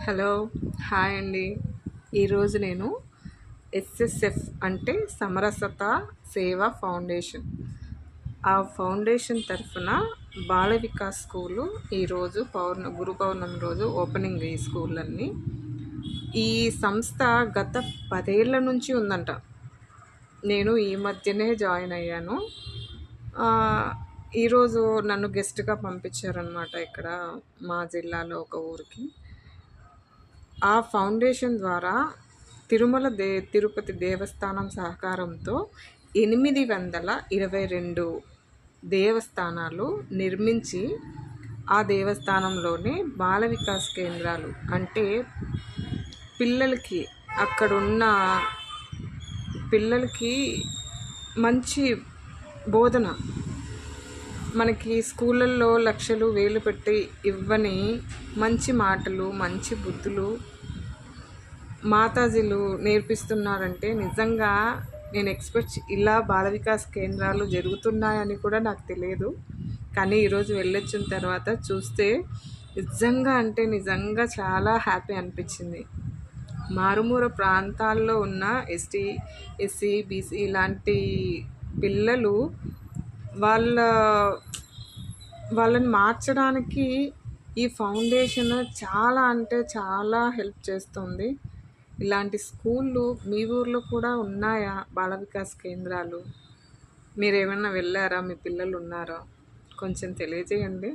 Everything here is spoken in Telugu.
హలో, హాయ్ అండి. ఈరోజు నేను ఎస్ఎస్ఎఫ్ అంటే సమరసత సేవా ఫౌండేషన్ ఆ ఫౌండేషన్ తరఫున బాల వికాస్ స్కూలు ఈరోజు గురు పౌర్ణమి రోజు ఓపెనింగ్ ఈ స్కూళ్ళన్నీ. ఈ సంస్థ గత 10 ఏళ్ల నుంచి ఉందంట. నేను ఈ మధ్యనే జాయిన్ అయ్యాను. ఈరోజు నన్ను గెస్ట్గా పంపించారనమాట ఇక్కడ మా జిల్లాలో ఒక ఊరికి. ఆ ఫౌండేషన్ ద్వారా తిరుపతి దేవస్థానం సహకారంతో 822 దేవస్థానాలు నిర్మించి ఆ దేవస్థానంలోనే బాల వికాస్ కేంద్రాలు అంటే అక్కడున్న పిల్లలకి మంచి బోధన, మనకి స్కూళ్ళల్లో లక్షలు వేలు పెట్టి ఇవ్వని మంచి మాటలు, మంచి బుద్ధులు మాతాజీలు నేర్పిస్తున్నారంటే నిజంగా నేను ఇలా బాల వికాస్ కేంద్రాలు జరుగుతున్నాయని కూడా నాకు తెలియదు. కానీ ఈరోజు వెళ్ళొచ్చిన తర్వాత చూస్తే నిజంగా చాలా హ్యాపీ అనిపించింది. మారుమూల ప్రాంతాల్లో ఉన్న ఎస్టీ, ఎస్సీ, బీసీ ఇలాంటి పిల్లలు వాళ్ళని మార్చడానికి ఈ ఫౌండేషన్ చాలా అంటే చాలా హెల్ప్ చేస్తుంది. ఇలాంటి స్కూళ్ళు మీ ఊర్లో కూడా ఉన్నాయా? బాల వికాస్ కేంద్రాలు మీరు ఏమైనా వెళ్ళారా? మీ పిల్లలు ఉన్నారా? కొంచెం తెలియజేయండి.